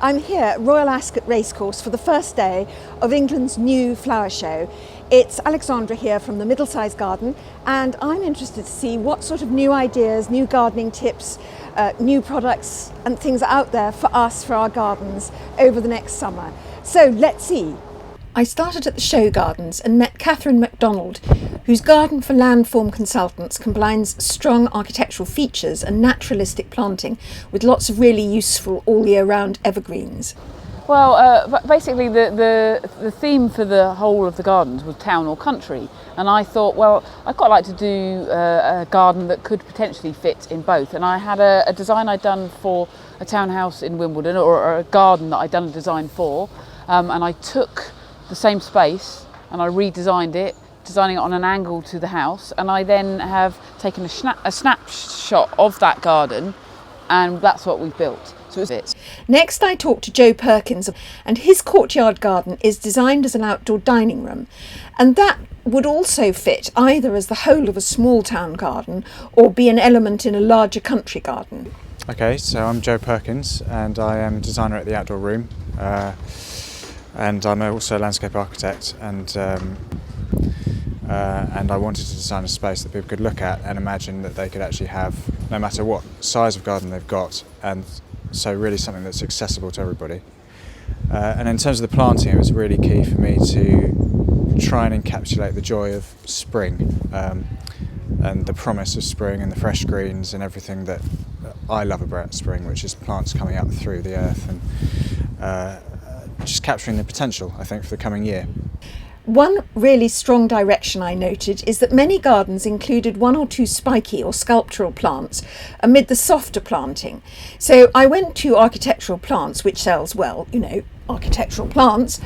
I'm here at Royal Ascot Racecourse for the first day of England's new flower show. It's Alexandra here from the Middlesized Garden, and I'm interested to see what sort of new ideas, new gardening tips, new products and things are out there for us, for our gardens over the next summer. So let's see. I started at the show gardens and met Katherine MacDonald, whose Garden for Landform Consultants combines strong architectural features and naturalistic planting with lots of really useful all-year-round evergreens. Well, basically the theme for the whole of the gardens was town or country, and I thought, well, I'd quite like to do a garden that could potentially fit in both. And I had a design I'd done for a townhouse in Wimbledon, or a garden that I'd done a design for, and I took the same space and I redesigned it, designing it on an angle to the house, and I then have taken a snapshot of that garden, and that's what we've built. So it's it. Next I talked to Perkins, and his courtyard garden is designed as an outdoor dining room, and that would also fit either as the whole of a small town garden or be an element in a larger country garden. Okay, so I'm Perkins and I am a designer at the Outdoor Room. And I'm also a landscape architect, and I wanted to design a space that people could look at and imagine that they could actually have, no matter what size of garden they've got, and so really something that's accessible to everybody. And in terms of the planting, it was really key for me to try and encapsulate the joy of spring, and the promise of spring and the fresh greens and everything that I love about spring, which is plants coming up through the earth and just capturing the potential, I think, for the coming year. One really strong direction I noted is that many gardens included one or two spiky or sculptural plants amid the softer planting. So I went to Architectural Plants, which sells, well, architectural plants,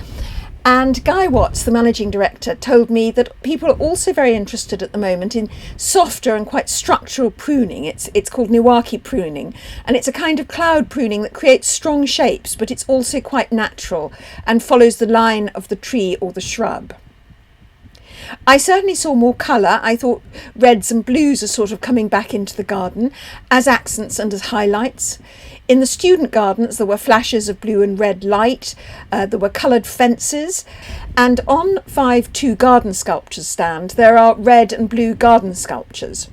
and Guy Watts, the managing director, told me that people are also very interested at the moment in softer and quite structural pruning. It's called Niwaki pruning, and it's a kind of cloud pruning that creates strong shapes, but it's also quite natural and follows the line of the tree or the shrub. I certainly saw more colour. I thought reds and blues are sort of coming back into the garden as accents and as highlights. In the student gardens there were flashes of blue and red light, there were coloured fences, and on 5-2 garden sculptures stand there are red and blue garden sculptures.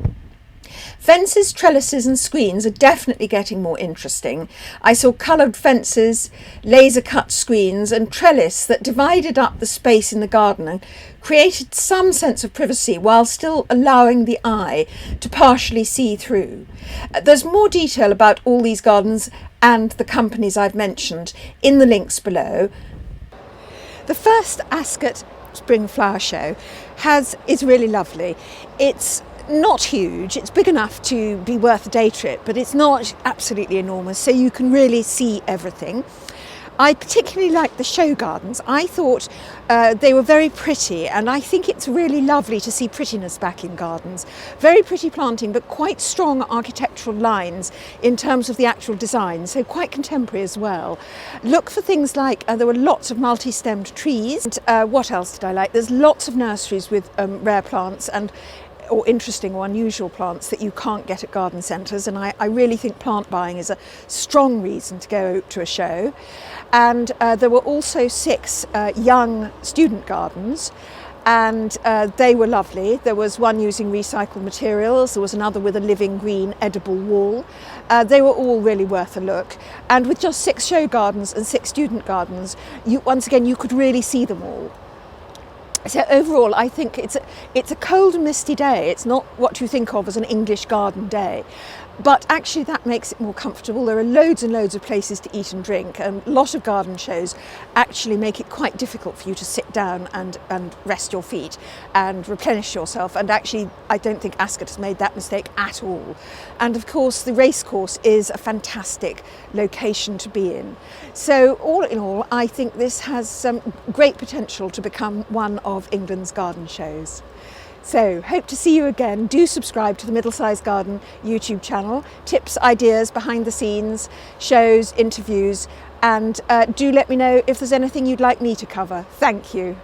Fences, trellises and screens are definitely getting more interesting. I saw coloured fences, laser cut screens and trellis that divided up the space in the garden and created some sense of privacy while still allowing the eye to partially see through. There's more detail about all these gardens and the companies I've mentioned in the links below. The first Ascot Spring Flower Show is really lovely. It's not huge, it's big enough to be worth a day trip, but it's not absolutely enormous, so you can really see everything. I particularly like the show gardens. I thought they were very pretty, and I think it's really lovely to see prettiness back in gardens. Very pretty planting, but quite strong architectural lines in terms of the actual design, so quite contemporary as well. Look for things like, there were lots of multi-stemmed trees. And, what else did I like? There's lots of nurseries with rare plants or interesting or unusual plants that you can't get at garden centres, and I really think plant buying is a strong reason to go to a show. And there were also 6 young student gardens, and they were lovely. There was one using recycled materials, there was another with a living green edible wall. They were all really worth a look, and with just 6 show gardens and 6 student gardens, once again you could really see them all. So overall, I think it's a cold and misty day. It's not what you think of as an English garden day, but actually that makes it more comfortable. There are loads and loads of places to eat and drink, and a lot of garden shows actually make it quite difficult for you to sit down and rest your feet and replenish yourself. And actually, I don't think Ascot has made that mistake at all. And of course, the racecourse is a fantastic location to be in. So all in all, I think this has some great potential to become one of England's garden shows. So, hope to see you again. Do subscribe to the Middlesized Garden YouTube channel. Tips, ideas, behind the scenes, shows, interviews, and do let me know if there's anything you'd like me to cover. Thank you.